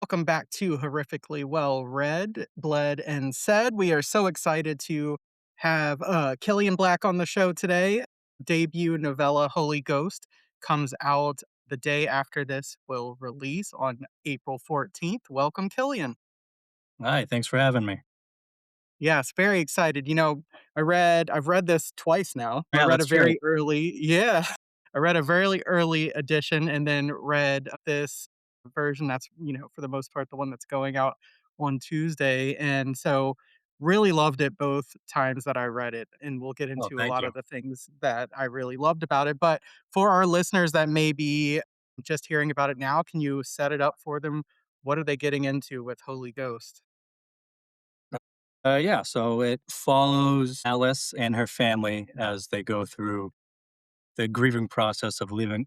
Welcome back to Horrifically Well Read, Bled, and Said. We are so excited to have Cillian Black on the show today. Debut novella Holy Ghost comes out the day after this will release on April 14th. Welcome, Cillian. Hi, thanks for having me. Yes, very excited. I've read this twice now. I Yeah, read a that's great. very early yeah. I read a very early edition and then read this version that's, for the most part, the one that's going out on Tuesday. And so really loved it both times that I read it. And we'll get Well, into a thank lot you. of the things that I really loved about it. But for our listeners that may be just hearing about it now, can you set it up for them? What are they getting into with Holy Ghost? Yeah, so it follows Alice and her family as they go through the grieving process of losing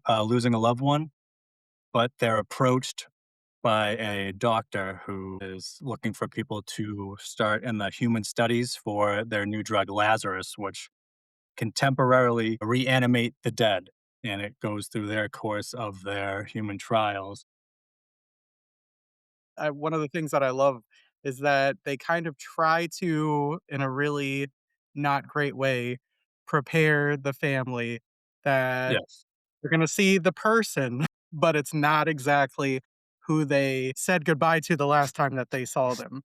a loved one, but they're approached by a doctor who is looking for people to start in the human studies for their new drug Lazarus, which can temporarily reanimate the dead. And it goes through their course of their human trials. One of the things that I love is that they kind of try to, in a really not great way, prepare the family that Yes. they're gonna see the person, but it's not exactly who they said goodbye to the last time that they saw them.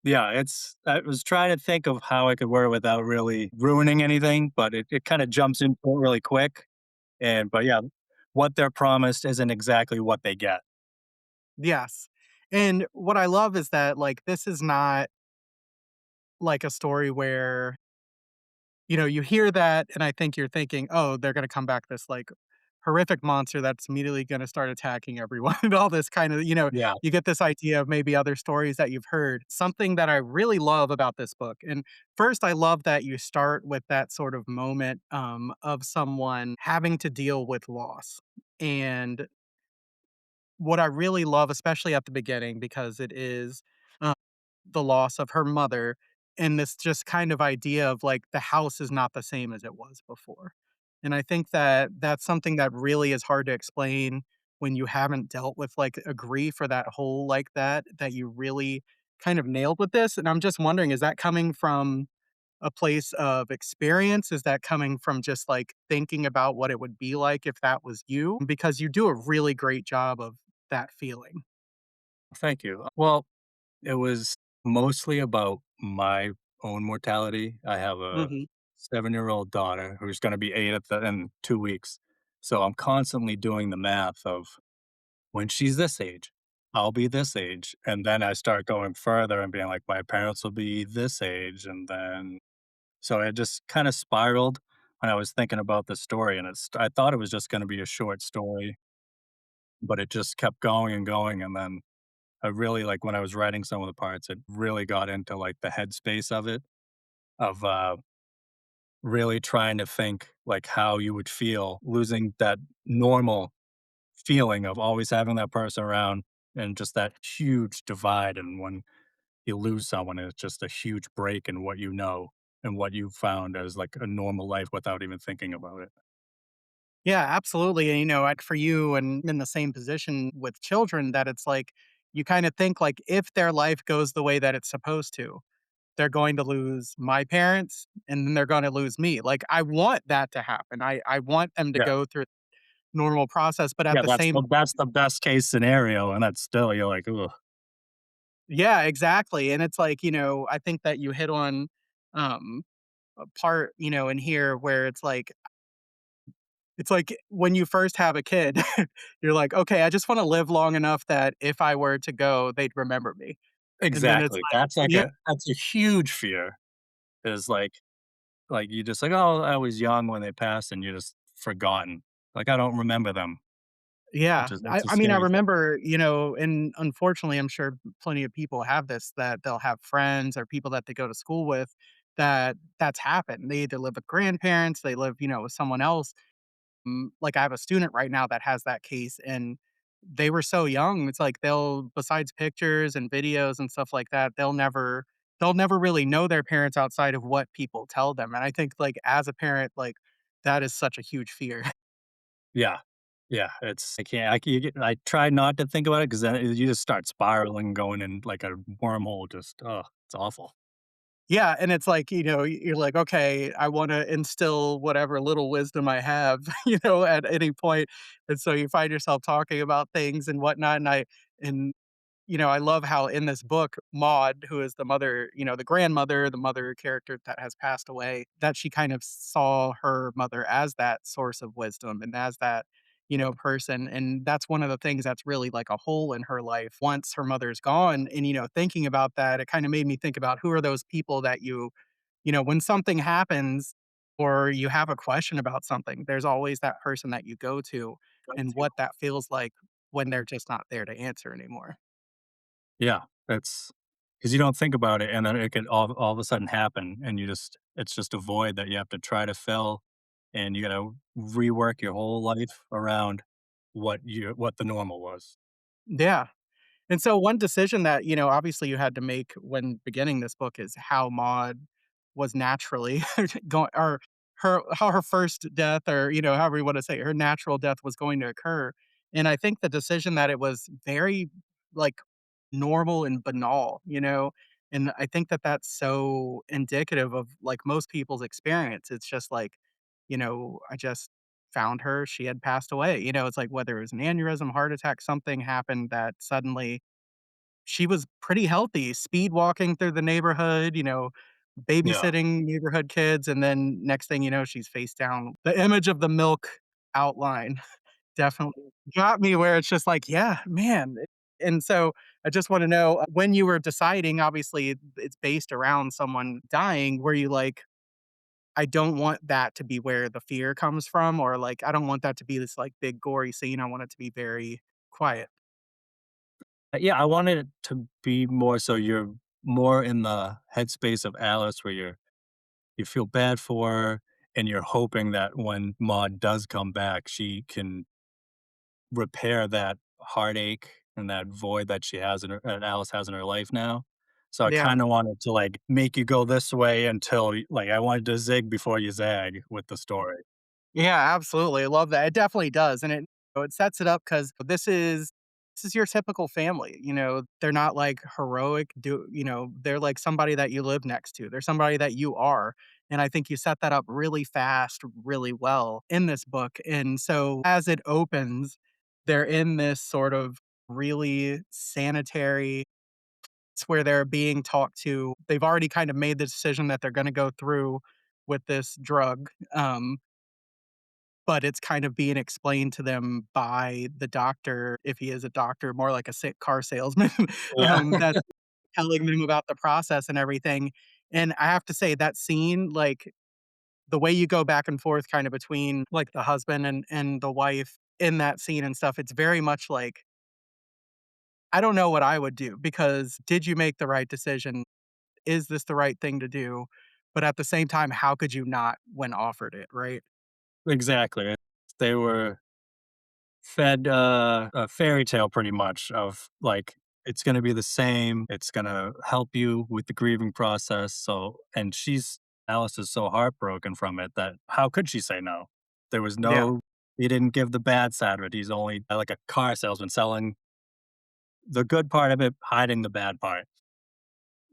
Yeah, I was trying to think of how I could word it without really ruining anything, but it kinda jumps into it really quick, but yeah, what they're promised isn't exactly what they get. Yes. And what I love is that, like, this is not like a story where you hear that, and I think you're thinking, "Oh, they're gonna come back this, like, horrific monster that's immediately gonna start attacking everyone," and all this kind of Yeah, you get this idea of maybe other stories that you've heard. Something that I really love about this book and first, I love that you start with that sort of moment, of someone having to deal with loss, and what I really love, especially at the beginning, because it is, um, the loss of her mother and this just kind of idea of, like, the house is not the same as it was before. And I think that that's something that really is hard to explain when you haven't dealt with, like, a grief or that hole like that you really kind of nailed with this. And I'm just wondering, is that coming from a place of experience? Is that coming from just, like, thinking about what it would be like if that was you? Because you do a really great job of that feeling. thank you. Well, it was mostly about my own mortality. I have a Mhm. seven-year-old daughter who's gonna be 8 in 2 weeks, so I'm constantly doing the math of when she's this age, I'll be this age. And then I start going further and being like, my parents will be this age. And then, so it just kind of spiraled when I was thinking about the story. And I thought it was just going to be a short story, but it just kept going and going. And then I really like when I was writing some of the parts, it really got into like the headspace of it, of really trying to think like how you would feel losing that normal feeling of always having that person around and just that huge divide. And when you lose someone, it's just a huge break in what you know and what you found as like a normal life without even thinking about it. Yeah, absolutely, and, for you and in the same position with children that it's like, you kinda think, like, if their life goes the way that it's supposed to, they're going to lose my parents, and then they're gonna lose me. Like, I want that to happen. I want them to Yeah. go through normal process, but at Yeah. the same That's the best case scenario. And that's still, you're like, ugh. Yeah, exactly, and it's like, I think that you hit on, um, a part, in here where it's like when you first have a kid, you're like, "Okay, I just wanna live long enough that if I were to go, they'd remember me." And then it's Exactly. like yeah, That's a huge fear is like you just like, oh, I was young when they passed and you're just forgotten. Like, I don't remember them, yeah. which is, I it's a I mean, I scary thing. remember, and unfortunately, I'm sure plenty of people have this, that they'll have friends or people that they go to school with that's happened. They either live with grandparents, they live, with someone else. Like, I have a student right now that has that case, and they were so young, it's like they'll besides pictures and videos and stuff like that, they'll never really know their parents outside of what people tell them, and I think, like, as a parent, like, that is such a huge fear. Yeah. Yeah, it's I can't I can you get I try not to think about it because then you just start spiraling, going in like a wormhole, just, oh, it's awful. Yeah, and it's like, you're like, "Okay, I wanna instill whatever little wisdom I have," at any point, and so you find yourself talking about things and whatnot, and I love how in this book, Maud, who is the mother, the grandmother, the mother character that has passed away, that she kind of saw her mother as that source of wisdom and as that, person. And that's one of the things that's really like a hole in her life once her mother's gone. And, thinking about that, it kind of made me think about who are those people that when something happens or you have a question about something, there's always that person that you go to and what that feels like when they're just not there to answer anymore. Yeah, it's because you don't think about it, and then it could all of a sudden happen, and it's just a void that you have to try to fill, and you gotta rework your whole life around what the normal was. Yeah. And so one decision that, obviously you had to make when beginning this book is how Maude was naturally going or how her first death or, however you wanna say it, her natural death was going to occur. And I think the decision that it was very, like, normal and banal, And I think that that's so indicative of, like, most people's experience. It's just like, I just found her, she had passed away, it's like whether it was an aneurysm, heart attack, something happened that suddenly she was pretty healthy, speed walking through the neighborhood, Yeah. babysitting neighborhood kids, and then next thing you know, she's face down. The image of the milk outline definitely got me where it's just like, "Yeah, man." And so I just wanna know, when you were deciding, obviously, it's based around someone dying, were you like, "I don't want that to be where the fear comes from," or like, "I don't want that to be this, like, big gory scene, I want it to be very quiet." Yeah, I wanted it to be more so you're more in the headspace of Alice where you feel bad for her, and you're hoping that when Maud does come back, she can repair that heartache and that void that she has in her that Alice has in her life now. So I Yeah. kinda wanted to, like, make you go this way until y like, I wanted to zig before you zag with the story. Yeah, absolutely, I love that, it definitely does, and it sets it up because this is your typical family, they're not, like, heroic, they're, like, somebody that you live next to, they're somebody that you are, and I think you set that up really fast, really well in this book, and so as it opens, they're in this sort of really sanitary it's where they're being talked to, they've already kind of made the decision that they're gonna go through with this drug, but it's kind of being explained to them by the doctor, if he is a doctor, more like a sick car salesman, Yeah. that's telling them about the process and everything, and I have to say that scene, like, the way you go back and forth kinda between, like, the husband and the wife in that scene and stuff, it's very much like, I don't know what I would do because did you make the right decision? Is this the right thing to do? But at the same time, how could you not when offered it, right? Exactly. They were fed, a fairy tale pretty much of, like, it's gonna be the same, it's gonna help you with the grieving process, so and Alice is so heartbroken from it that how could she say no? There was Yeah. no he didn't give the bad side of it, he's only, like a car salesman selling the good part of it, hiding the bad part.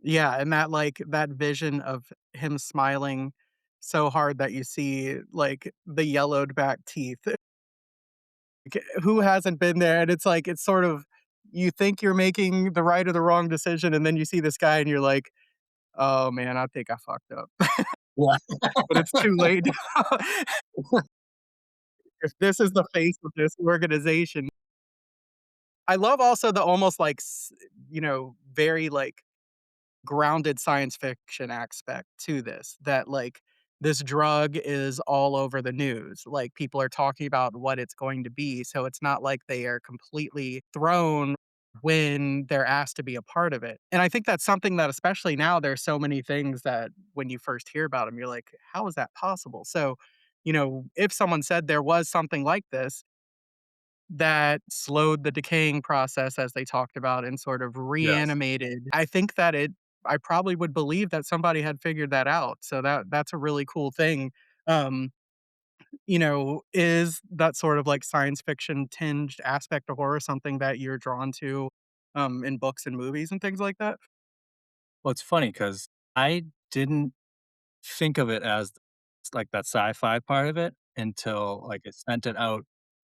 Yeah, and that, like, that vision of him smiling so hard that you see, like, the yellowed back teeth. Who hasn't been there? And it's like, it's sort of you think you're making the right or the wrong decision, and then you see this guy and you're like, "Oh, man, I think I fucked up." Yeah. But it's too late. If this is the face of this organization. I love also the almost, like, very, like, grounded science fiction aspect to this, that, like, this drug is all over the news, like, people are talking about what it's going to be, so it's not like they are completely thrown when they're asked to be a part of it, and I think that's something that especially now, there's so many things that when you first hear about them, 'em, you're like, "How is that possible?" So, if someone said there was something like this, that slowed the decaying process as they talked about and sort of Yes. reanimated. I think that I probably would believe that somebody had figured that out, so that's a really cool thing, um, is that sort of like science fiction tinged aspect of horror something that you're drawn to in books and movies and things like that? Well, it's funny because I didn't think of it as like that sci-fi part of it until, like, I sent it out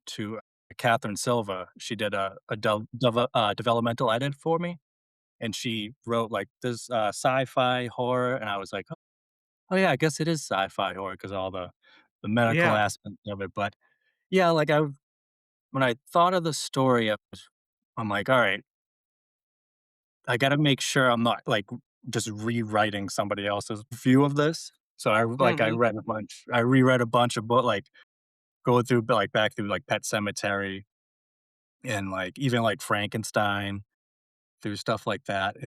to Catherine Silva. She did a developmental edit for me, and she wrote, like, this, sci-fi horror, and I was like, "Oh, yeah, I guess it is sci-fi horror because all the medical Yeah. aspect of it," but, yeah, like, when I thought of the story, I'm like, "Alright, I gotta make sure I'm not, like, just rewriting somebody else's view of this." So I Mhm. read a bunch I reread a bunch of like, going through, like, back through, like, Pet Sematary and, like, even, like, Frankenstein, through stuff like that.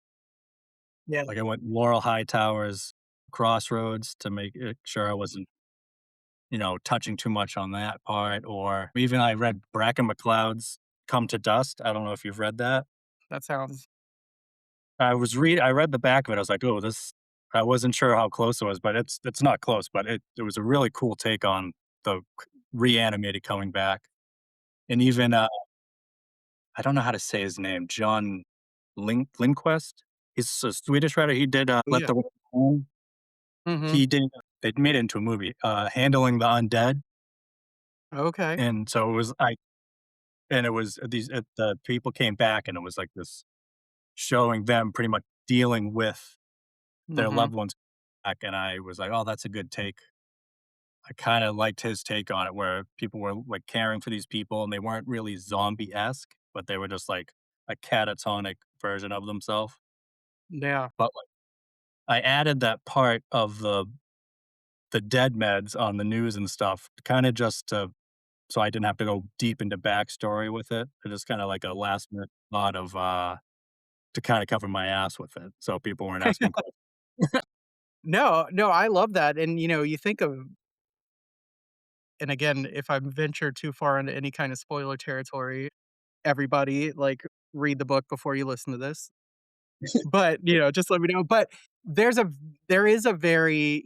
Yeah, Like, I went Laurel Hightower's Crossroads to make it sure I wasn't, touching too much on that part, or even I read Bracken McCloud's Come to Dust. I don't know if you've read that. that sounds I read the back of it, I was like, "Oh, this." I wasn't sure how close it was, but it's not close, but it was a really cool take on the reanimated coming back, and even, I don't know how to say his name, John Lindquist? He's a Swedish writer, he did, Let yeah. the World Burn. Mhm. He did they made it into a movie, Handling the Undead, Okay. and so it was the people came back, and it was like this showing them pretty much dealing with their Mhm. loved ones back, and I was like, "Oh, that's a good take." I kinda liked his take on it where people were, like, caring for these people, and they weren't really zombie-esque, but they were just, like, a catatonic version of themselves. Yeah. But, like, I added that part of the dead meds on the news and stuff, kinda just to so I didn't have to go deep into backstory with it. It just kinda like a last minute thought of, to kinda cover my ass with it, so people weren't asking questions. No, no, I love that, and, you think of and again, if I venture too far into any kind of spoiler territory, everybody, like, read the book before you listen to this. But, just let me know. But there's a there is a very,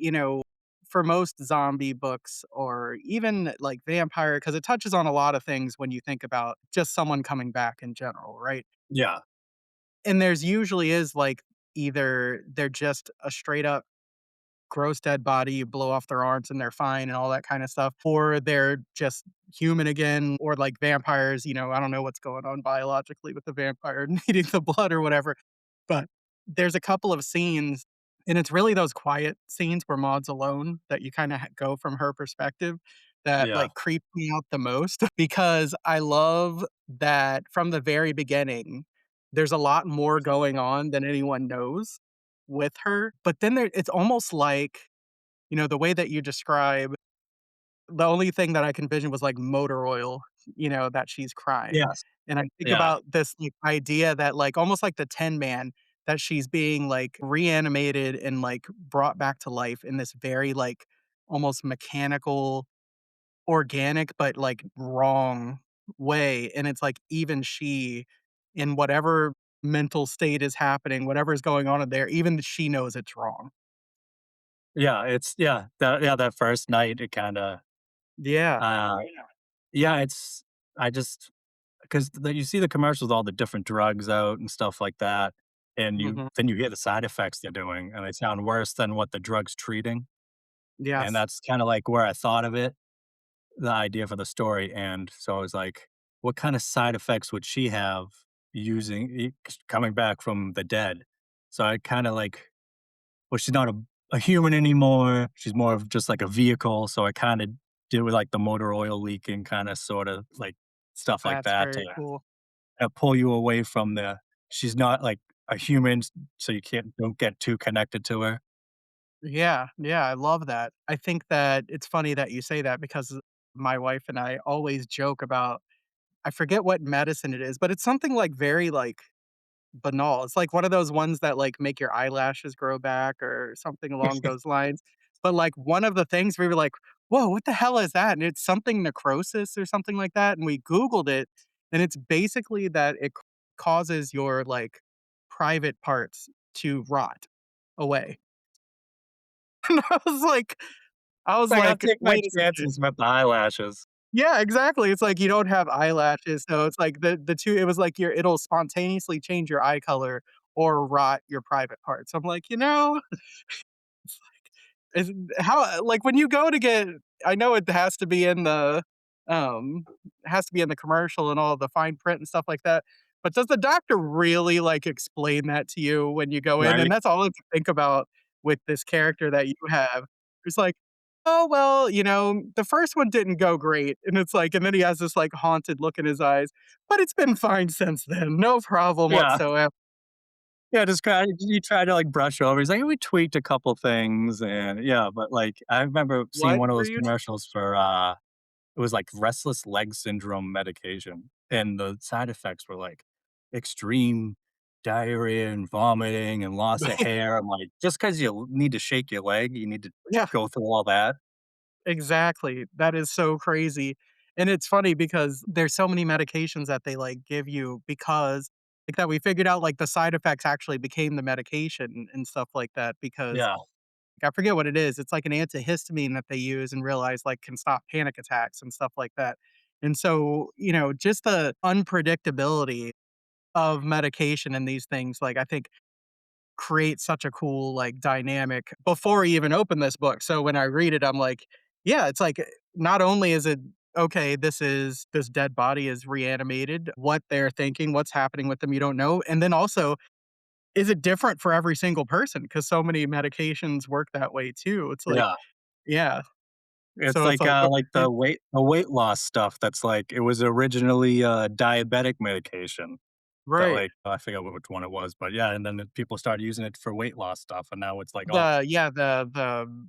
for most zombie books or even like vampire, because it touches on a lot of things when you think about just someone coming back in general, right? Yeah. And there's usually is like either they're just a straight up gross dead body, you blow off their arms and they're fine and all that kind of stuff, or they're just human again, or like vampires, I don't know what's going on biologically with the vampire needing the blood or whatever. But there's a couple of scenes, and it's really those quiet scenes where Maud's alone that you kinda go from her perspective that, Yeah. like, creep me out the most because I love that from the very beginning, there's a lot more going on than anyone knows with her, but then it's almost like, the way that you describe the only thing that I can envision was, like, motor oil, that she's crying, Yes. and I think Yeah. about this, like, idea that, like, almost like the Tin Man, that she's being, like, reanimated and, like, brought back to life in this very, like, almost mechanical, organic, but, like, wrong way, and it's like even she, in whatever mental state is happening, whatever is going on in there, even she knows it's wrong. That first night, it kinda, Yeah. uh yeah, it's I just 'cause you see the commercials, all the different drugs out and stuff like that, and Mhm. then you hear the side effects they're doing, and they sound worse than what the drug's treating, and Yes. that's kinda like where I thought of it, the idea for the story, and so I was like, "What kinda side effects would she have coming back from the dead?" So I kinda like well, she's not a human anymore, she's more of just like a vehicle, so I kinda did with, like, the motor oil leaking, kinda sorta, like, stuff like That's that to very cool. pull you away from the she's not like a human, so you don't get too connected to her. Yeah, yeah, I love that. I think that it's funny that you say that because my wife and I always joke about I forget what medicine it is, but it's something, like, very, like, banal. It's like one of those ones that, like, make your eyelashes grow back or something along those lines. But, like, one of the things we were like, "Whoa, what the hell is that?" And it's something necrosis or something like that, and we Googled it, and it's basically that it causes your, like, private parts to rot away. And I was like I It's was like, I'll like, take my "Wait a second." chances with the eyelashes. Yeah, exactly. It's like you don't have eyelashes, so it's like the 2 it was like your it'll spontaneously change your eye color or rot your private parts. I'm like, is how like, when you go to get I know it has to be in the commercial and all the fine print and stuff like that, but does the doctor really, like, explain that to you when you go in? And Right? that's all I can think about with this character that you have. It's like, "Oh, well, the first one didn't go great," and it's like and then he has this, like, haunted look in his eyes, "But it's been fine since then, no problem Yeah. whatsoever." Yeah, just kinda you try to, like, brush over. He's like, "We tweaked a couple things," and yeah, but, like, I remember seeing "What one of were those you" commercials for, it was, like, restless leg syndrome medication, and the side effects were, like, extreme diarrhea and vomiting and loss of hair. I'm like, "Just 'cause you need to shake your leg, you need to Yeah. go through all that?" Exactly. That is so crazy. And it's funny because there's so many medications that they, like, give you because like, that we figured out, like, the side effects actually became the medication and stuff like that because Yeah, like, I forget what it is. It's like an antihistamine that they use and realize, like, can stop panic attacks and stuff like that. And so, just the unpredictability of medication and these things, like, I think create such a cool, like, dynamic before I even open this book. So when I read it, I'm like, yeah, it's like, not only is it, okay, this dead body is reanimated, what they're thinking, what's happening with them, you don't know. And then also, is it different for every single person? Because so many medications work that way too. It's like, yeah. yeah. It's So it's like, like okay, the weight loss stuff that's like it was originally, diabetic medication that, right. like I forget which one it was, but yeah, and then the people started using it for weight loss stuff, and now it's like, oh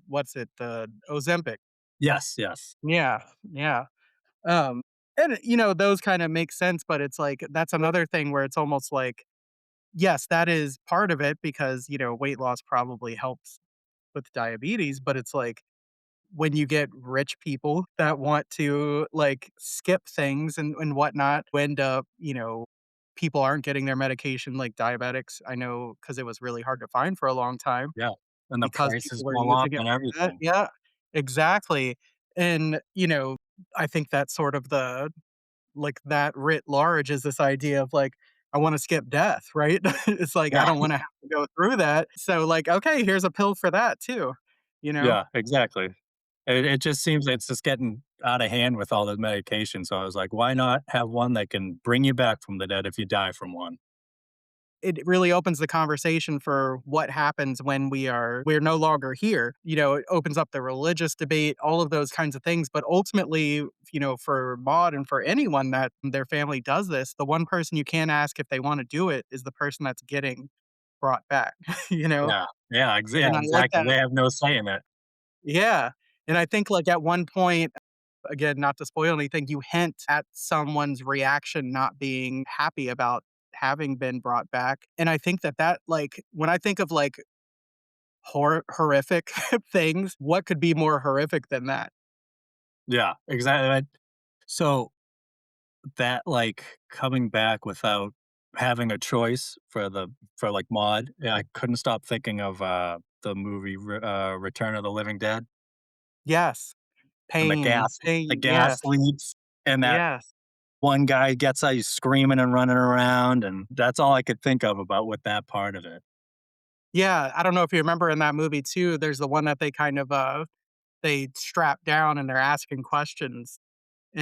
What's it? The Ozempic. yes, yes. Yeah, yeah. Um, and, those kinda make sense, but it's like that's another thing where it's almost like, yes, that is part of it because, weight loss probably helps with diabetes, but it's like when you get rich people that want to, like, skip things and whatnot, end up, people aren't getting their medication like diabetics. I know because it was really hard to find for a long time Yeah, and the because prices people were go up using it and for that. everything. Yeah, exactly. And, I think that's sort of like, that writ large is this idea of, like, I wanna skip death, right? It's like, I Yeah, don't wanna have to go through that. So, like, okay, here's a pill for that too, you know? yeah, exactly. It just seems it's just getting out of hand with all the medication, so I was like, "Why not have one that can bring you back from the dead if you die from one?" It really opens the conversation for what happens when we're no longer here. It opens up the religious debate, all of those kinds of things. But ultimately, for Maud and for anyone that their family does this, the one person you can't ask if they want to do it is the person that's getting brought back, you know? Yeah, yeah, And I like exactly, that. they have no say in it. Yeah. And I think like at one point, again, not to spoil anything, you hint at someone's reaction not being happy about having been brought back. And I think that like when I think of like horrific things, what could be more horrific than that? Yeah, exactly. So that, like, coming back without having a choice for, like, Maude, yeah, I couldn't stop thinking of, the movie Return of the Living Dead, Yes. and the Pain. gas Yes. leaks, and that Yes. one guy gets out, he's screaming and running around, and that's all I could think of about with that part of it. Yeah. I don't know if you remember in that movie too, there's the one that they kind of they strap down and they're asking questions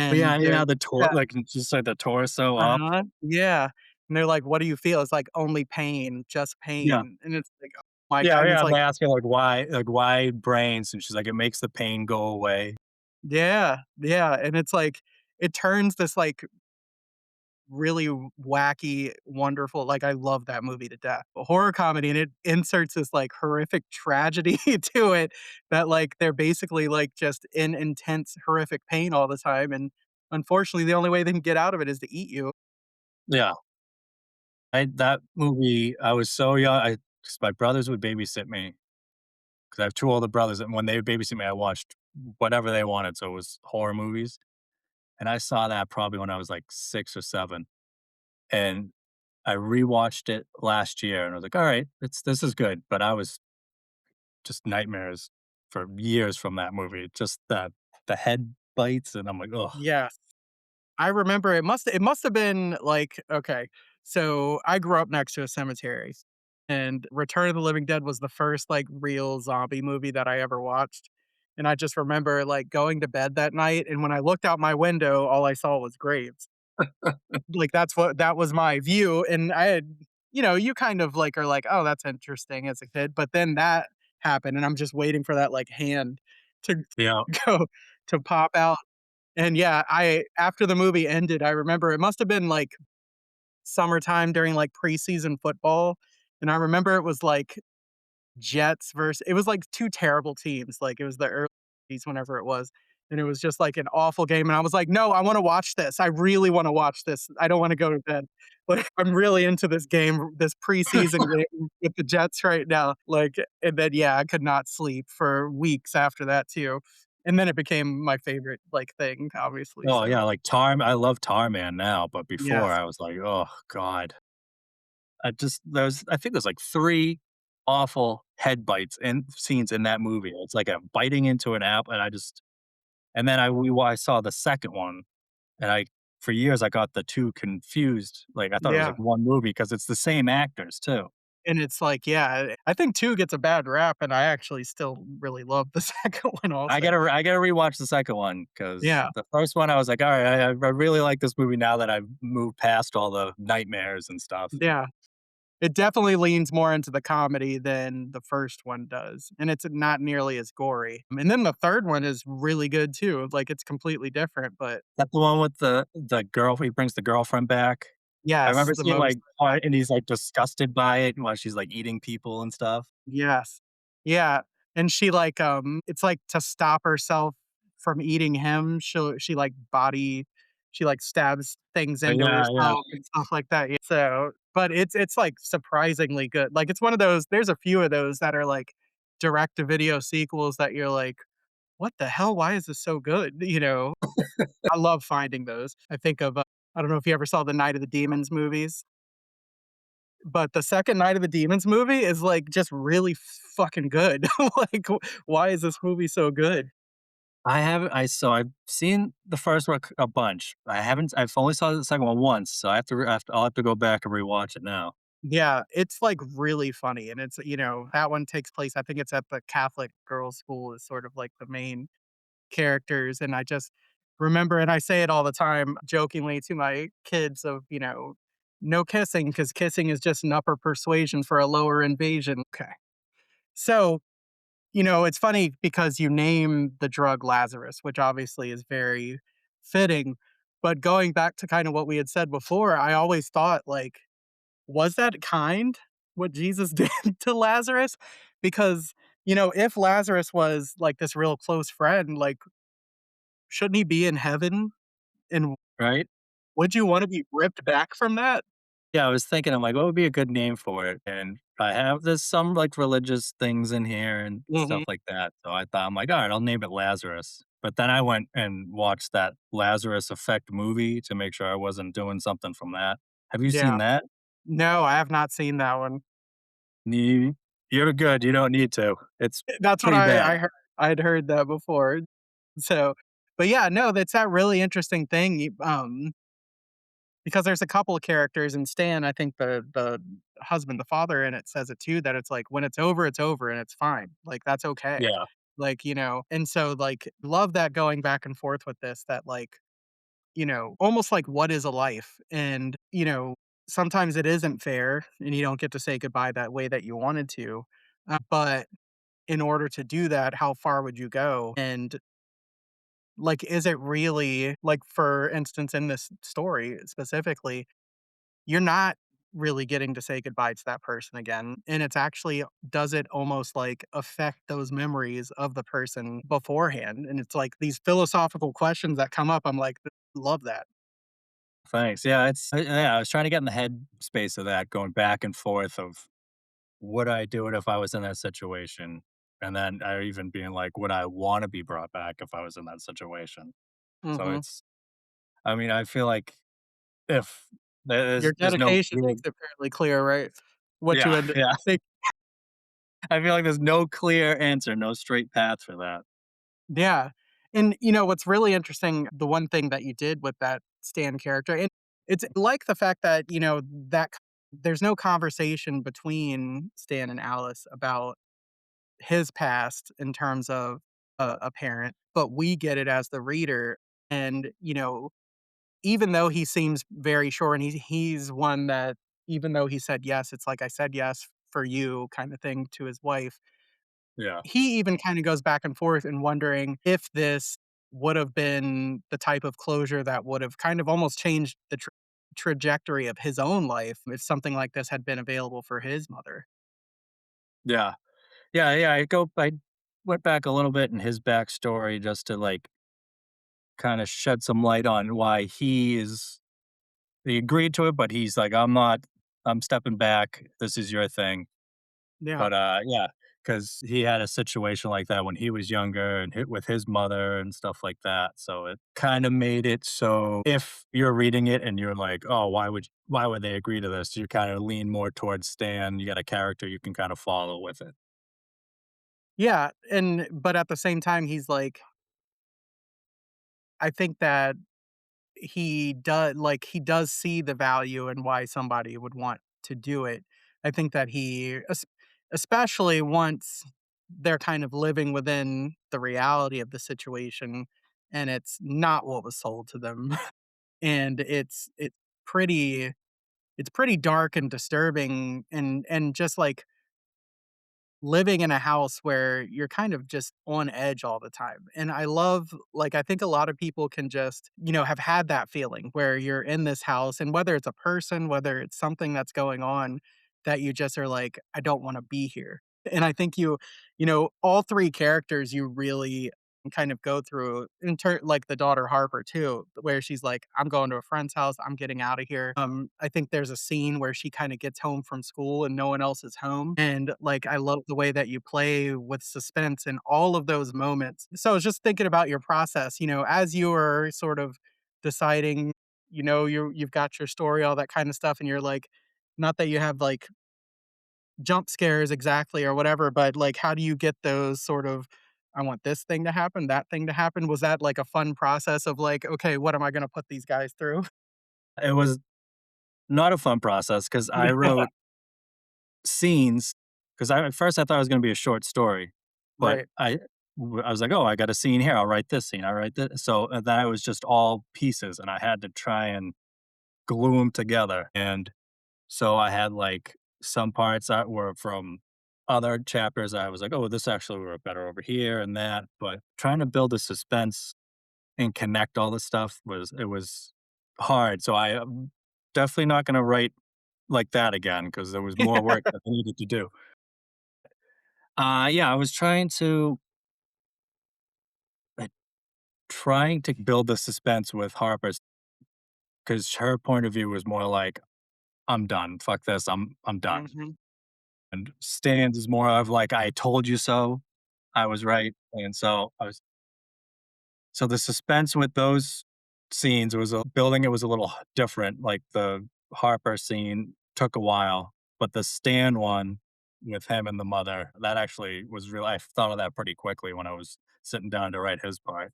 But and yeah, they're the tor yeah. like, it's just, like, the torso up. Uh-huh. Yeah. And they're like, "What do you feel?" It's like, "Only pain, just Yeah. pain." And it's like, "Oh my god," and it's Yeah, and they like, ask her, like, "Why brains?" And she's like, "It makes the pain go away." yeah, yeah, and it's like, it turns this, like, really wacky, wonderful like, I love that movie to death. A horror comedy, and it inserts this, like, horrific tragedy to it that, like, they're basically, like, just in intense, horrific pain all the time, and unfortunately, the only way they can get out of it is to eat you. Yeah. That movie, I was so young, 'cause my brothers would babysit me, 'cause I have 2 older brothers, and when they would babysit me, I watched whatever they wanted, so it was horror movies, and I saw that probably when I was, like, 6 or 7, and I rewatched it last year, and I was like, "Alright, this is good," but I was just nightmares. for years from that movie, just the head bites, and I'm like, "Ugh." Yes. I remember it must have been like okay, so I grew up next to a cemetery, and Return of the Living Dead was the first, like, real zombie movie that I ever watched, and I just remember, like, going to bed that night, and when I looked out my window, all I saw was graves. Like, that was my view, and I had you kind of, like, are like, "Oh, that's interesting," as a kid, but then that happened, and I'm just waiting for that, like, hand to Yeah. go to pop out, and yeah, I after the movie ended, I remember it must have been, like, summertime during, like, preseason football, and I remember it was, like, Jets versus it was, like, 2 terrible teams, like, it was the early '80s whenever it was, and it was just, like, an awful game, and I was like, "No, I wanna watch this, I really wanna watch this, I don't wanna go to bed." Like, I'm really into this game, this preseason game with the Jets right now, like and then, yeah, I could not sleep for weeks after that too, and then it became my favorite, like, thing, obviously, Oh, so yeah, like I love Tarman now, but before yes. I was like, "Oh god." I think there's, like, 3 awful head bites and scenes in that movie. It's like a biting into an apple, and then I saw the second one, and I for years, I got the 2 confused, like, I thought it was, like, Yeah, one movie because it's the same actors, too. and it's like, yeah, I think 2 gets a bad rap, and I actually still really love the second one also. I gotta rewatch the second one because Yeah, the first one, I was like, "Alright, I really like this movie now that I've moved past all the nightmares and stuff." yeah. It definitely leans more into the comedy than the first one does, and it's not nearly as gory. And then the third one is really good too, like, it's completely different, but That the one with the girl he brings the girlfriend back? I yes, remember the seeing, like, motorcycle. part and he's, like, disgusted by it while she's, like, eating people and stuff. Yes. Yeah, and she, like, it's like to stop herself from eating him, she, like, stabs things But into yeah, yeah. herself and stuff like that, yeah, so but it's, like, surprisingly good, like, it's one of those there's a few of those that are, like, direct to video sequels that you're like, "What the hell? Why is this so good?" You know? I love finding those. I think of, I don't know if you ever saw the Night of the Demons movies, but the second Night of the Demons movie is, like, just really fucking good. Like, why is this movie so good? I've seen the first one a bunch. I've only saw the second one once, so I'll have to go back and rewatch it now. Yeah, it's, like, really funny, and it's that one takes place I think it's at the Catholic girls' school is sort of, like, the main characters, and I just remember and I say it all the time jokingly to my kids of, "No kissing because kissing is just an upper persuasion for a lower invasion." Okay. So, it's funny because you name the drug Lazarus, which obviously is very fitting, but going back to kinda what we had said before, I always thought, like, was that kind, what Jesus did to Lazarus? Because, if Lazarus was, like, this real close friend, like, shouldn't he be in heaven? And Right? would you wanna be ripped back from that? Yeah, I was thinking, I'm like, "What would be a good name for it?" And there's some, like, religious things in here and stuff Mhm. like that, so I thought I'm like, "Alright, I'll name it Lazarus." But then I went and watched that Lazarus Effect movie to make sure I wasn't doing something from that. Have you seen Yeah. that? No, I have not seen that one. You you're good, you don't need to. It's That's what pretty bad. I'd heard that before. So but yeah, no, that's that really interesting thing, because there's a couple of characters in Stan, I think the husband, the father in it says it too, that it's like, when it's over and it's fine. Like, that's okay. Yeah, Like, and so, like, love that going back and forth with this, that, like, almost like what is a life? And, sometimes it isn't fair and you don't get to say goodbye that way that you wanted to. But in order to do that, how far would you go? And like, is it really like, for instance, in this story specifically, you're not really getting to say goodbye to that person again. And it's actually does it almost like affect those memories of the person beforehand? And it's like these philosophical questions that come up. I'm like, love that. thanks. Yeah, I was trying to get in the head space of that, going back and forth of would I do it if I was in that situation? And then I even being like, would I wanna be brought back if I was in that situation? So Mhm. I mean, I feel like if Your there's no dedication real makes it fairly clear, right? What you yeah, end up yeah. think I feel like there's no clear answer, no straight path for that. Yeah. And, what's really interesting, the one thing that you did with that Stan character, and it's like the fact that, there's no conversation between Stan and Alice about his past in terms of a parent, but we get it as the reader. And, even though he seems very sure and he's one that even though he said yes, it's like I said yes for you kind of thing to his wife. Yeah. He even kinda goes back and forth and wondering if this would have been the type of closure that would have kind of almost changed the trajectory of his own life if something like this had been available for his mother. Yeah. Yeah, I went back a little bit in his backstory just to, like, kinda shed some light on why he agreed to it, but he's like, I'm stepping back. This is your thing." Yeah. But, yeah, because he had a situation like that when he was younger and hit with his mother and stuff like that, so it kinda made it so if you're reading it and you're like, "Oh, why would they agree to this?" You kinda lean more towards Stan, you got a character you can kinda follow with it. Yeah, but at the same time, he's like I think that he does see the value in why somebody would want to do it. I think that especially once they're kind of living within the reality of the situation, and it's not what was sold to them, and pretty it's pretty dark and disturbing and just, like, living in a house where you're kind of just on edge all the time. And I think a lot of people can just, have had that feeling where you're in this house and whether it's a person, whether it's something that's going on that you just are like, I don't want to be here. And I think all three characters you really kind of go through like the daughter Harper too, where she's like, I'm going to a friend's house, I'm getting out of here. I think there's a scene where she kind of gets home from school and no one else is home. And like I love the way that you play with suspense in all of those moments. So I was just thinking about your process, as you were sort of deciding, you've got your story, all that kind of stuff, and you're like, not that you have like jump scares exactly or whatever, but, like, how do you get those sort of, "I want this thing to happen, that thing to happen?" Was that, like, a fun process of, like, "Okay, what am I gonna put these guys through?" It was not a fun process because I Yeah, wrote scenes 'cause at first I thought it was gonna be a short story, but right. I was like, "Oh, I got a scene here, I'll write this scene, I'll write this." So, and then it was just all pieces, and I had to try and glue them together, and so I had, like, some parts that were from other chapters I was like, "Oh, this actually worked better over here and that," but trying to build a suspense and connect all this stuff was hard, so definitely not gonna write like that again because there was more work that I needed to do. Yeah, I was uh, trying to build the suspense with Harper's because her point of view was more like, "I'm done. Fuck this. I'm done." Mhm. And Stan's is more of like, "I told you so. I was right." And so the suspense with those scenes was building it was a little different. Like the Harper scene took a while, but the Stan one with him and the mother, that actually was real. I thought of that pretty quickly when I was sitting down to write his part.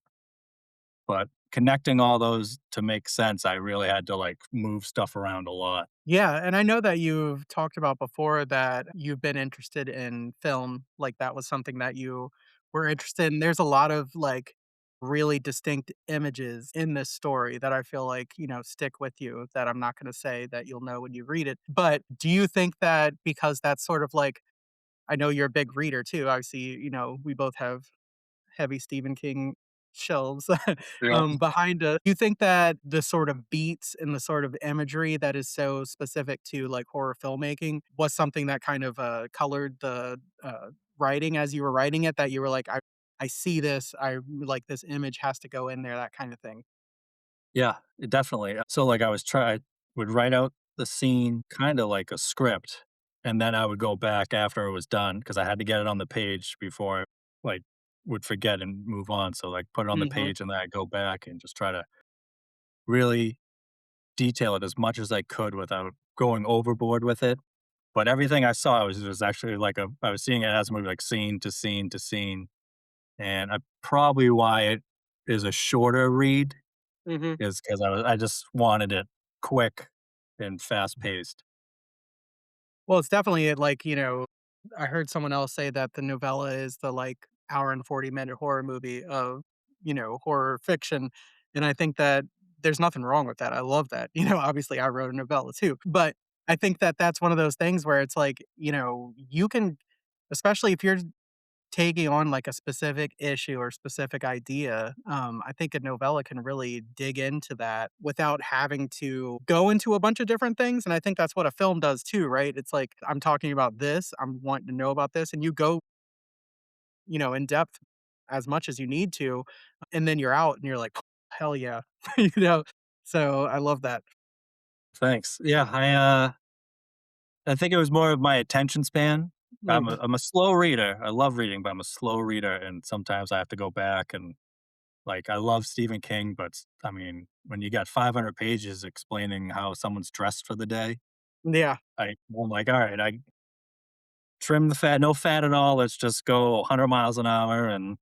But connecting all those to make sense, I really had to like move stuff around a lot. Yeah, and I know that you've talked about before that you've been interested in film, like, that was something that you were interested in. There's a lot of, like, really distinct images in this story that I feel like, stick with you that I'm not gonna say that you'll know when you read it. But do you think that because that's sort of like I know you're a big reader too, obviously, we both have heavy Stephen King shelves Yeah. behind us. You think that the sort of beats and the sort of imagery that is so specific to like horror filmmaking was something that kind of colored the writing as you were writing it that you were like, I see this, I like this image has to go in there, that kind of thing. Yeah, definitely. So, like, I would write out the scene kinda like a script, and then I would go back after it was done because I had to get it on the page before I, like, would forget and move on. So, like, put it on the Mhm. page, and then I'd go back and just try to really detail it as much as I could without going overboard with it. but everything I saw was actually like I was seeing it as a movie, like scene to scene to scene, and probably why it is a shorter read Mhm. is because I just wanted it quick and fast paced. Well, it's definitely like, I heard someone else say that the novella is the, like, hour and 40-minute horror movie of, horror fiction, and I think that there's nothing wrong with that, I love that, obviously, I wrote a novella too, but I think that that's one of those things where it's like, you can especially if you're taking on, like, a specific issue or specific idea, I think a novella can really dig into that without having to go into a bunch of different things, and I think that's what a film does too, right? It's like, I'm talking about this, I'm wanting to know about this, and you go, in depth as much as you need to, and then you're out and you're like, "Hell yeah." You know? So, I love that. Thanks. Yeah, I think it was more of my attention span. Mhm. I'm a slow reader. I love reading, but I'm a slow reader, and sometimes I have to go back and like I love Stephen King, but I mean, when you got 500 pages explaining how someone's dressed for the day, Yeah. I'm like, all right, I trim the fat, no fat at all. Let's just go 100 miles an hour. And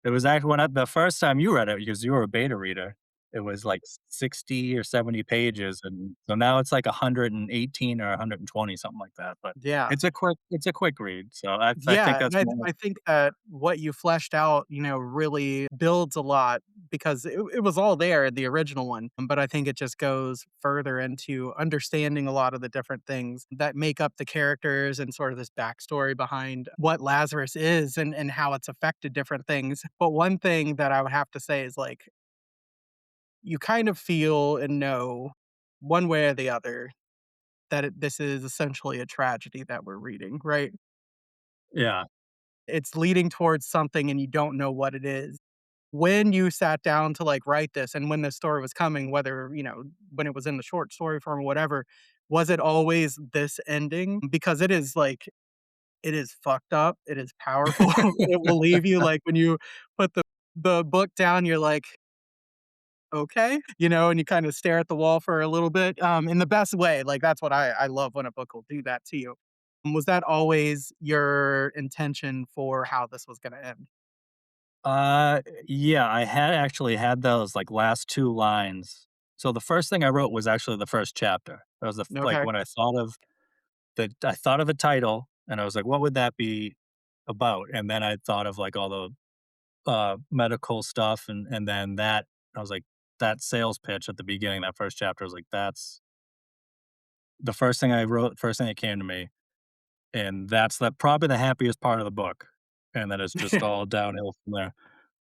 it was actually the first time you read it because you were a beta reader. It was like 60 or 70 pages, and so now it's like 118 or 120, something like that. But Yeah. it's a quick read. So I think Yeah, that's and one. I think that what you fleshed out, really builds a lot because it was all there in the original one, but I think it just goes further into understanding a lot of the different things that make up the characters and sort of this backstory behind what Lazarus is and how it's affected different things. But one thing that I would have to say is, like, you kind of feel and know one way or the other that this is essentially a tragedy that we're reading, right? Yeah. It's leading towards something and you don't know what it is. When you sat down to, like, write this and when the story was coming, whether, when it was in the short story form or whatever, was it always this ending? Because it is, like, it is fucked up, it is powerful, it will leave you, like, when you put the book down, you're like, "Okay," and you kinda stare at the wall for a little bit, in the best way, like, that's what I love when a book will do that to you. Was that always your intention for how this was gonna end? Yeah, I had actually had those like last two lines. So the first thing I wrote was actually the first chapter. That was like Okay. when I thought of a title and I was like, what would that be about? And then I thought of like all the medical stuff and then that I was like that sales pitch at the beginning, that first chapter, I was like, that's the first thing I wrote, first thing that came to me. And that's probably the happiest part of the book. And then it's just all downhill from there.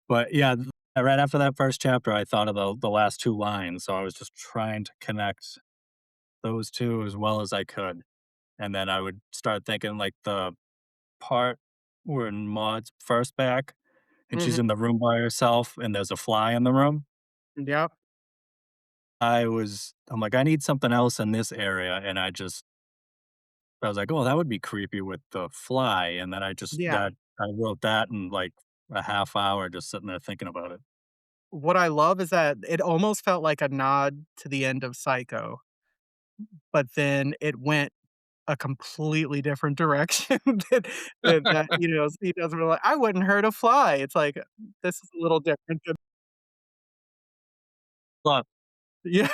But yeah, right after that first chapter, I thought of the last 2 lines, so I was just trying to connect those 2 as well as I could, and then I would start thinking, like, the part when Maud's first back and she's Mhm. in the room by herself and there's a fly in the room, Yep. I'm like, "I need something else in this area," and I was like, "Oh, that would be creepy with the fly," and then Yeah. I wrote that in, like, a half hour just sitting there thinking about it. What I love is that it almost felt like a nod to the end of Psycho, but then it went a completely different direction that, he doesn't really I wouldn't hurt a fly. It's like, this is a little different than But yeah.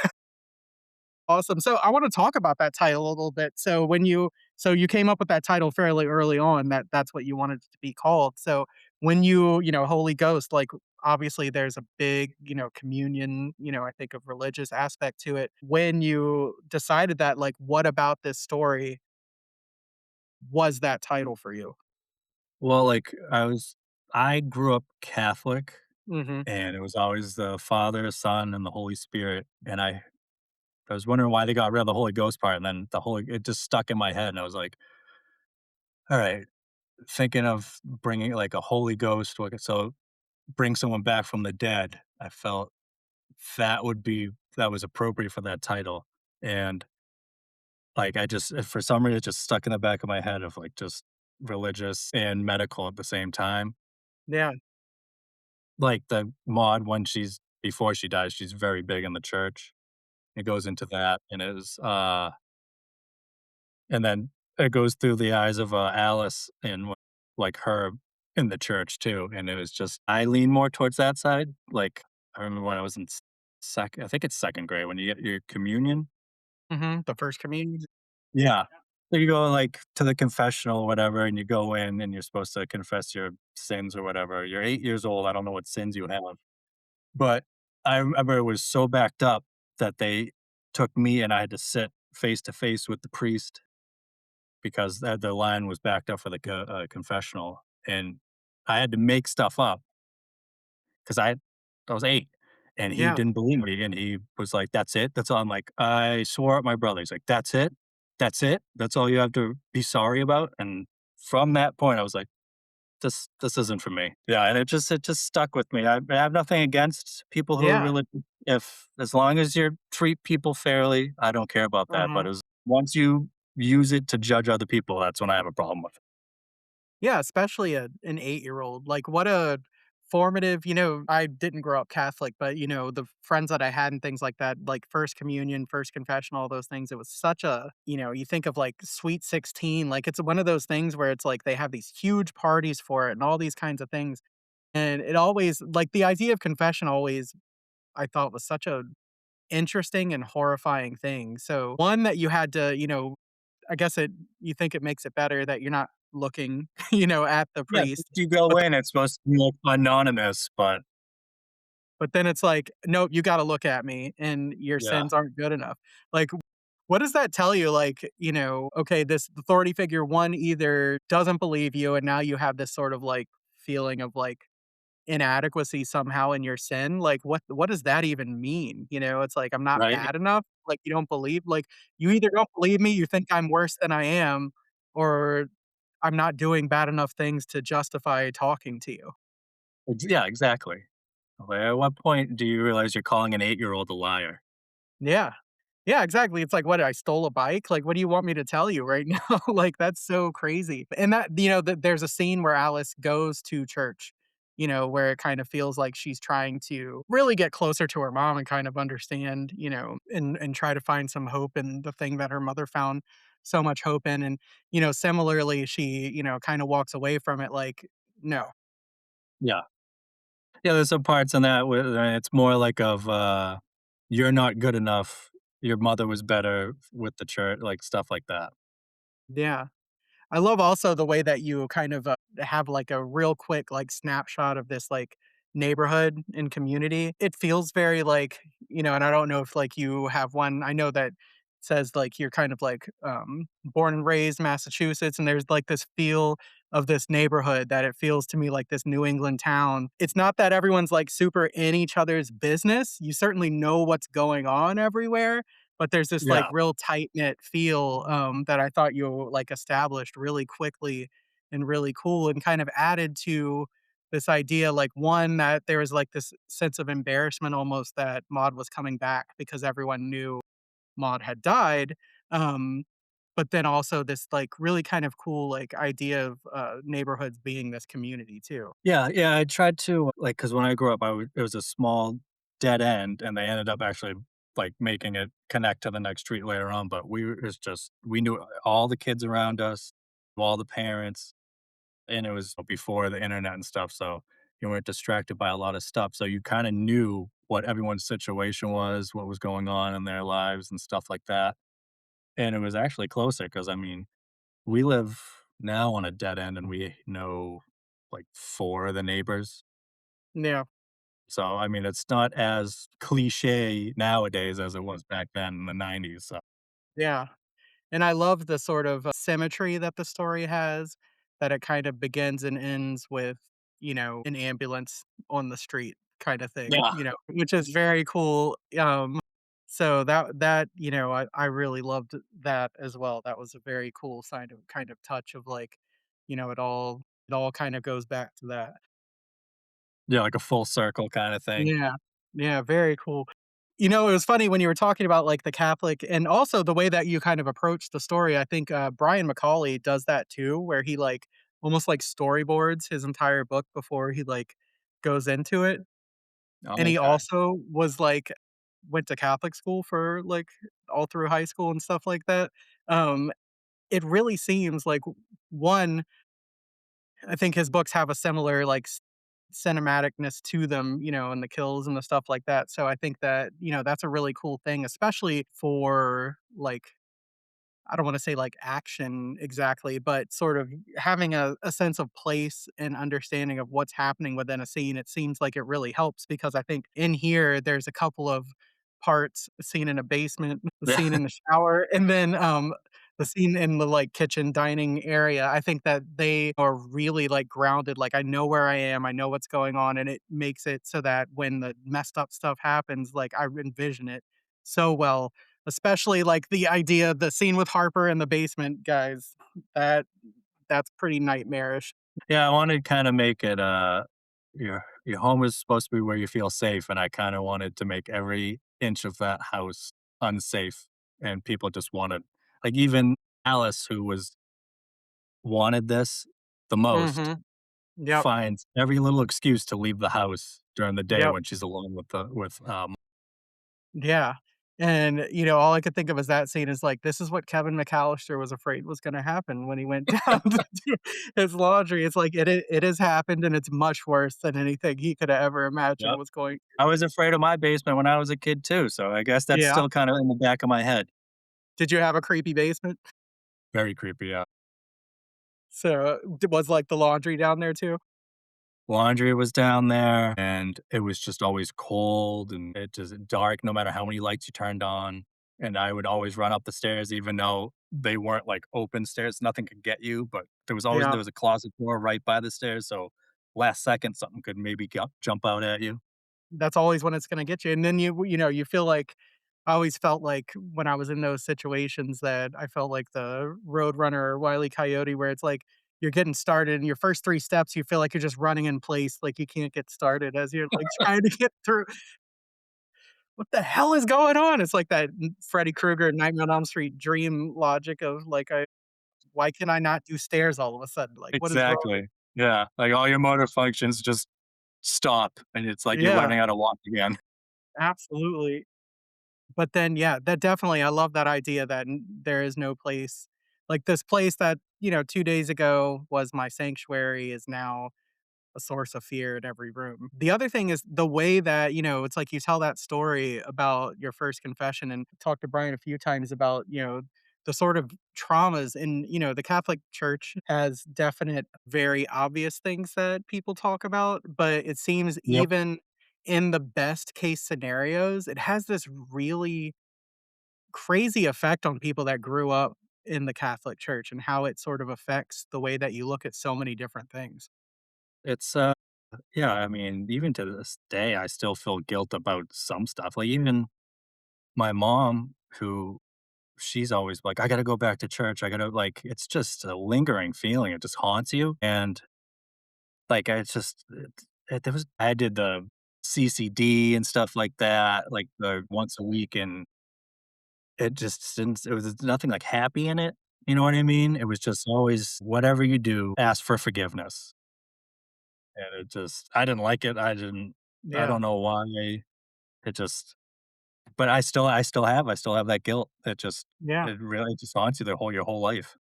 Awesome. So I wanna talk about that title a little bit. So you came up with that title fairly early on, that's what you wanted it to be called. So when Holy Ghost, like, obviously there's a big, communion, I think of religious aspect to it. When you decided that, like, what about this story was that title for you? well, like, I grew up Catholic, Mhm. and it was always the Father, Son, and the Holy Spirit, and I was wondering why they got rid of the Holy Ghost part, and then it just stuck in my head, and I was like, "Alright," thinking of bringing, like, a Holy Ghost, like, so bring someone back from the dead, I felt that was appropriate for that title, and, like, for some reason, it just stuck in the back of my head of, like, just religious and medical at the same time. Yeah. Like, the Maude, when she's before she dies, she's very big in the church. It goes into that, and then it goes through the eyes of, Alice and, like, her in the church too, and it was just I lean more towards that side, like, I remember when I was in I think it's 2nd grade when you get your communion. Mhm, the first communion. Yeah. So you go, like, to the confessional or whatever, and you go in, and you're supposed to confess your sins or whatever. You're 8 years old, I don't know what sins you have, but I remember it was so backed up that they took me and I had to sit face to face with the priest because the line was backed up for the confessional, and I had to make stuff up 'cause I was 8, and he Yeah, didn't believe me, and he was like, "That's it? That's all?" I'm like, "I swore at my brother." He's like, "That's it? That's it? That's all you have to be sorry about?" And from that point, I was like, "This isn't for me." Yeah, and it just stuck with me. I have nothing against people who are yeah, religious. If as long as you treat people fairly, I don't care about that, but mhm. as once you use it to judge other people, that's when I have a problem with it. Yeah, especially an eight-year-old, like, what a formative I didn't grow up Catholic, but, the friends that I had and things like that, like, first communion, first confession, all those things, it was such a you think of, like, Sweet 16, like, it's one of those things where it's like they have these huge parties for it and all these kinds of things, and it always like, the idea of confession always, I thought, was such a interesting and horrifying thing, so, one that you had to, I guess you think it makes it better that you're not looking, at the Yeah, priest, you go but in, it's supposed to be, like, anonymous, but then it's like, "Nope, you gotta look at me, and your yeah, sins aren't good enough." Like, what does that tell you? Like, okay, this authority figure, 1, either doesn't believe you, and now you have this sort of, like, feeling of, like, inadequacy somehow in your sin, like, what does that even mean? It's like, I'm not right? bad enough? Like, you don't believe like, you either don't believe me, you think I'm worse than I am, or I'm not doing bad enough things to justify talking to you. Yeah, exactly. Like, at what point do you realize you're calling an 8-year-old a liar? Yeah. Yeah, exactly. It's like, "What, I stole a bike?" Like, "What do you want me to tell you right now?" Like, that's so crazy. And there's a scene where Alice goes to church, where it kind of feels like she's trying to really get closer to her mom and kind of understand, and try to find some hope in the thing that her mother found so much hope in. And, similarly, she, kinda walks away from it like, "No." Yeah. Yeah, there's some parts in that where it's more like of, "You're not good enough. Your mother was better with the church," like, stuff like that. Yeah. I love also the way that you kind of, have, like, a real quick, like, snapshot of this, like, neighborhood and community. It feels very, like, and I don't know if, like, you have one. I know that says, like, you're kind of, like, born and raised Massachusetts, and there's, like, this feel of this neighborhood that it feels to me like this New England town. It's not that everyone's, like, super in each other's business. You certainly know what's going on everywhere, but there's this, like, Yeah. real tight-knit feel, that I thought you, like, established really quickly and really cool and kind of added to this idea, like, one, that there was, like, this sense of embarrassment almost that Maude was coming back because everyone knew Maude had died, um, but then also this, like, really kind of cool, like, idea of, neighborhoods being this community too. Yeah, yeah, I tried to, like, because when I grew up, it was a small dead end, and they ended up actually, like, making it connect to the next street later on, but it's just we knew all the kids around us, all the parents, and it was before the internet and stuff, so you weren't distracted by a lot of stuff, so you kinda knew what everyone's situation was, what was going on in their lives and stuff like that, and it was actually closer because I mean, we live now on a dead end, and we know, like, 4 of the neighbors. Yeah, So, I mean, it's not as cliche nowadays as it was back then in the '90s, so yeah. And I love the sort of, symmetry that the story has, that it kind of begins and ends with, an ambulance on the street kinda thing, yeah. which is very cool, so I really loved that as well. That was a very cool sign of kind of touch of, like, it all kind of goes back to that. Yeah, like a full circle kinda thing. Yeah. Yeah, very cool. It was funny when you were talking about, like, the Catholic and also the way that you kind of approach the story. I think, Brian McCauley does that too, where he, like, almost, like, storyboards his entire book before he, like, goes into it, and Oh, he okay. also went to Catholic school for, like, all through high school and stuff like that, um, it really seems like one, I think his books have a similar, like, cinematicness to them, and the kills and the stuff like that, so I think that, that's a really cool thing, especially for, like, I don't wanna say, like, action exactly, but sort of having a sense of place and understanding of what's happening within a scene. It seems like it really helps because I think in here, there's a couple of parts, a scene in a basement, the Yeah. scene in the shower, and then, the scene in the, like, kitchen dining area. I think that they are really, like, grounded, like, I know where I am, I know what's going on, and it makes it so that when the messed up stuff happens, like, I envision it so well. Especially, like, the idea the scene with Harper in the basement, guys, that that's pretty nightmarish. Yeah, I wanted to kinda make it, your home is supposed to be where you feel safe, and I kinda wanted to make every inch of that house unsafe, and people just wanted like, even Alice, who wanted this the most, Mhm. Yep, finds every little excuse to leave the house during the day yep, when she's alone yeah, and, all I could think of as that scene is, like, this is what Kevin McAllister was afraid was gonna happen when he went down to do his laundry. It's like, it has happened, and it's much worse than anything he could have ever imagined Yep. was going. I was afraid of my basement when I was a kid too, so I guess that's Yeah. still kinda in the back of my head. Did you have a creepy basement? Very creepy, yeah. So, d was, like, the laundry down there too? Laundry was down there, and it was just always cold, and it just dark no matter how many lights you turned on, and I would always run up the stairs even though they weren't, like, open stairs, nothing could get you, but Yeah. there was a closet door right by the stairs, so last second, something could maybe jump out at you. That's always when it's gonna get you, and then you feel like I always felt like when I was in those situations that I felt like the Roadrunner or Wile E. Coyote where it's like you're getting started and your first 3 steps, you feel like you're just running in place, like you can't get started as you're, like, trying to get through. "What the hell is going on?" It's like that Freddy Krueger Nightmare on Elm Street dream logic of, like, why can I not do stairs all of a sudden? Like, what is wrong with. Exactly. Yeah, like, all your motor functions just stop, and it's like you're Yeah, learning how to walk again. absolutely. But then, yeah, that definitely I love that idea that there is no place like this place that, 2 days ago was my sanctuary is now a source of fear in every room. The other thing is the way that, it's like you tell that story about your first confession and talked to Brian a few times about, the sort of traumas and, the Catholic Church has definite, very obvious things that people talk about, but it seems Yep. even in the best case scenarios, it has this really crazy effect on people that grew up in the Catholic Church and how it sort of affects the way that you look at so many different things. It's, yeah, I mean, even to this day, I still feel guilt about some stuff, like, even my mom, who she's always like, "I gotta go back to church, I gotta" like, it's just a lingering feeling, it just haunts you, and, like, it's just there was I did the CCD and stuff like that, like, the once a week, and it just didn't it was nothing, like, happy in it, you know what I mean? It was just always, whatever you do, ask for forgiveness, and it just I didn't like it, I Yeah. don't know why, it just but I still have that guilt, Yeah. it really just haunts you your whole life.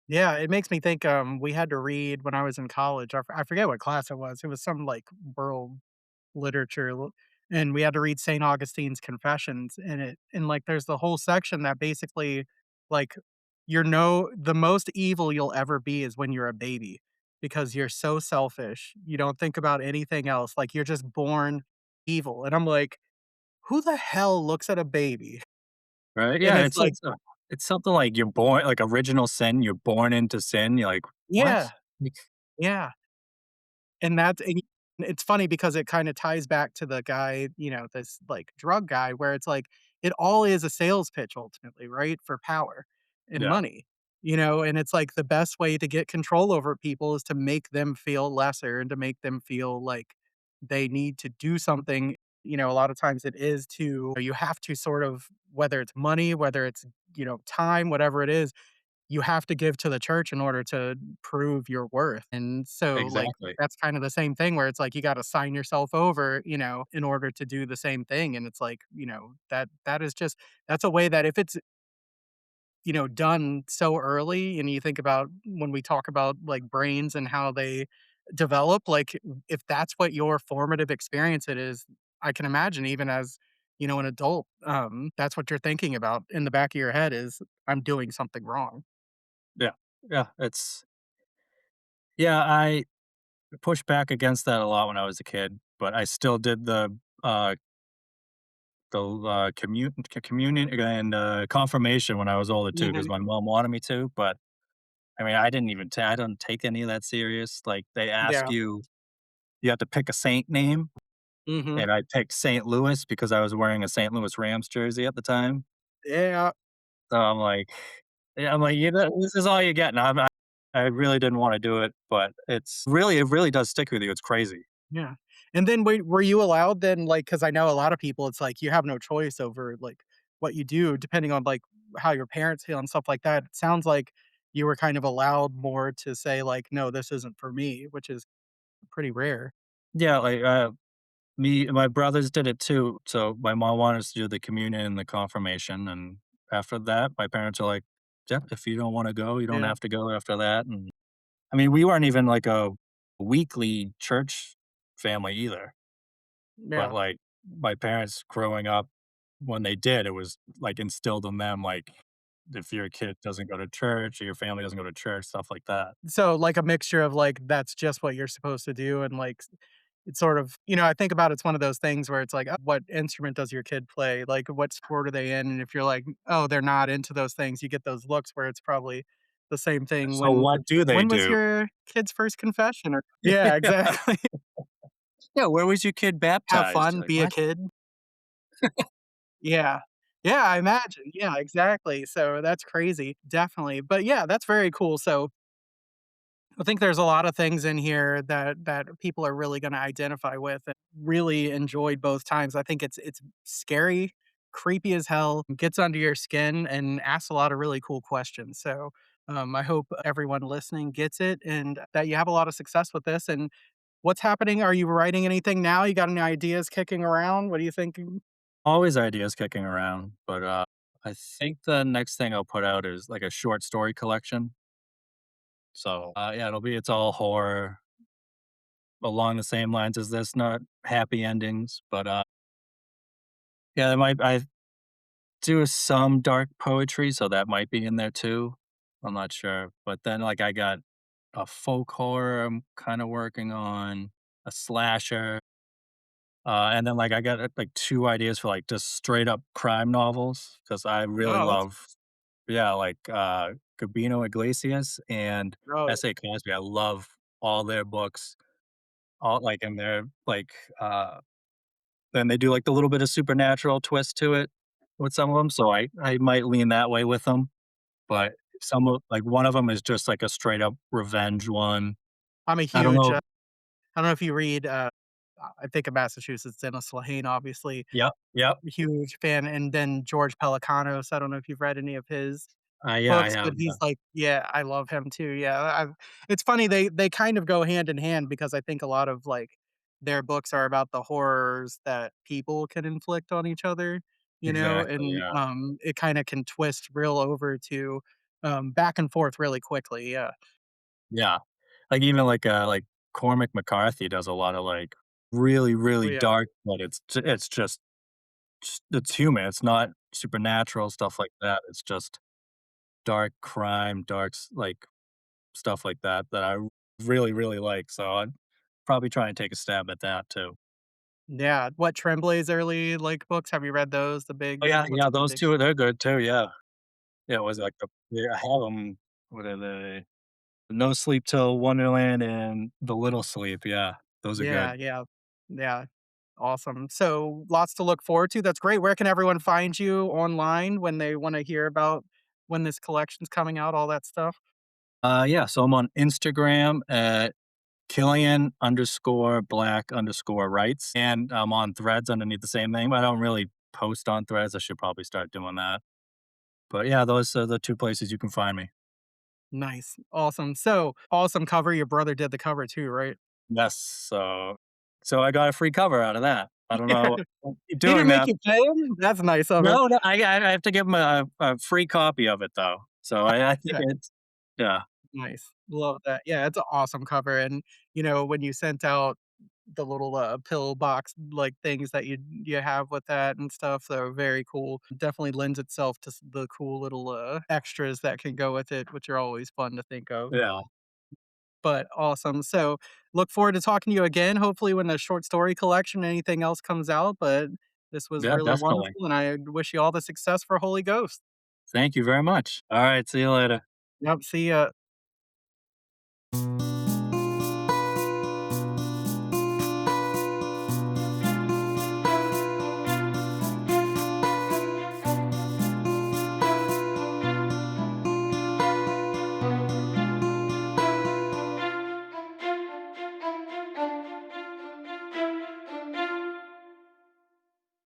Yeah, it makes me think, we had to read when I was in college, I forget what class it was some, like, world literature, and we had to read St. Augustine's Confessions, and, like, there's the whole section that basically, like, the most evil you'll ever be is when you're a baby, because you're so selfish, you don't think about anything else, like, you're just born evil, and I'm like, "Who the hell looks at a baby?" Right? And Yeah, it's like it's something like you're born like original sin, you're born into sin, you're like, yeah, "What?" Like yeah. And it's funny because it kinda ties back to the guy, this, like, drug guy where it's like, it all is a sales pitch ultimately, right, for power and yeah, money, and it's like the best way to get control over people is to make them feel lesser and to make them feel like they need to do something, a lot of times it is to you have to sort of whether it's money, whether it's, time, whatever it is, you have to give to the church in order to prove your worth. And so, like, exactly. that's kind of the same thing where it's like you gotta sign yourself over, in order to do the same thing. And it's like, that is just that's a way that if it's done so early, and you think about when we talk about, like, brains and how they develop, like, if that's what your formative experience it is, I can imagine even as, an adult, that's what you're thinking about in the back of your head is, "I'm doing something wrong." Yeah. Yeah, I pushed back against that a lot when I was a kid, but I still did uh communion and, confirmation when I was older too, because Mhm. my mom wanted me to, but, I mean, I don't take any of that serious, like, they ask Yeah. you you have to pick a saint name, Mhm. and I picked St. Louis because I was wearing a St. Louis Rams jersey at the time, Yeah. so I'm like "You know, this is all you get," and I really didn't wanna do it, but it really does stick with you, it's crazy. Yeah. And then were you allowed then, like, because I know a lot of people, it's like you have no choice over, like, what you do depending on, like, how your parents feel and stuff like that. It sounds like you were kind of allowed more to say, like, "No, this isn't for me," which is pretty rare. Yeah, like, me and my brothers did it too, so my mom wanted us to do the communion and the confirmation, and after that, my parents are like, "Yep, if you don't wanna go, you don't Yeah. have to go after that," and I mean, we weren't even like a weekly church family either, but, Yeah. like, my parents growing up, when they did, it was, like, instilled in them, like, if your kid doesn't go to church or your family doesn't go to church, stuff like that. So, like, a mixture of, like, that's just what you're supposed to do and, like, it's sort of I think about it's one of those things where it's like, what instrument does your kid play? Like, what sport are they in?" And if you're like, "Oh, they're not into those things," you get those looks where it's probably the same thing So what do they when was do? your kid's first confession?" Or yeah, exactly. Yeah, "Where was your kid Have baptized?" fun, You're like, be a "What?" kid. Yeah. Yeah, I imagine. Yeah, exactly. So that's crazy, definitely. But yeah, that's very cool. So I think there's a lot of things in here that people are really gonna identify with and really enjoyed both times. I think it's scary, creepy as hell, gets under your skin, and asks a lot of really cool questions. So, I hope everyone listening gets it and that you have a lot of success with this. And what's happening? Are you writing anything now? You got any ideas kicking around? What are you thinking? Always ideas kicking around, but, I think the next thing I'll put out is, like, a short story collection. So, yeah, it's all horror along the same lines as this, not happy endings, but, yeah, I do some dark poetry, so that might be in there too. I'm not sure, but then, like, I got a folk horror I'm kinda working on, a slasher, and then, like, I got, like, 2 ideas for, like, just straight up crime novels because I really Oh, that's love yeah, like, Gabino Iglesias and oh, S.A. Cosby. I love all their books, all like, and they're, like, then they do, like, the little bit of supernatural twist to it with some of them, so I might lean that way with them, but some of like, one of them is just, like, a straight up revenge one. I'm a I don't huge, know. I don't know if you read, I think of Massachusetts, Dennis Lehane, obviously, Yep, yep, huge fan, and then George Pelecanos, I don't know if you've read any of his yeah, I books, but have, yeah. he's like yeah, I love him too, yeah, I've it's funny, they kind of go hand in hand because I think a lot of, like, their books are about the horrors that people can inflict on each other, Exactly, and, yeah, it kinda can twist real over to, back and forth really quickly, yeah. yeah. Like, even, like, Cormac McCarthy does a lot of, like, really, Oh, really yeah. dark, but it's just it's human, it's not supernatural, stuff like that, it's just dark crime, like, stuff like that, that I really, really like, so I'd probably try and take a stab at that too. Yeah, what Tremblay's early, like, books, have you read those? The Oh, big yeah, what's yeah, it, the those big 2, they're good too, yeah. Yeah, it was like the yeah, I have them. What are they? No Sleep Till Wonderland and The Little Sleep, yeah, those are Yeah, good. yeah, yeah, awesome. So, lots to look forward to, that's great. Where can everyone find you online when they wanna hear about when this collection's coming out, all that stuff? Yeah, so I'm on Instagram at Cillian_Black_writes, and I'm on Threads underneath the same name. I don't really post on Threads, I should probably start doing that. But yeah, those are the 2 places you can find me. Nice, awesome. So, awesome cover, your brother did the cover too, right? Yes, so I got a free cover out of that. I don't know. Keep He doing didn't make that. you pay him? That's nice of him. No, no, I have to give him a free copy of it, though. So I think Yeah. it's yeah, Nice. Love that. Yeah, it's an awesome cover, and, when you sent out the little, pill box, like, things that you have with that and stuff, that are very cool. Definitely lends itself to the cool little, extras that can go with it, which are always fun to think of. yeah, But awesome. So, look forward to talking to you again, hopefully when the short story collection, anything else comes out, but this was yeah, really definitely. wonderful, and I wish you all the success for Holy Ghost. Thank you very much. Alright, see you later. Yep, see ya.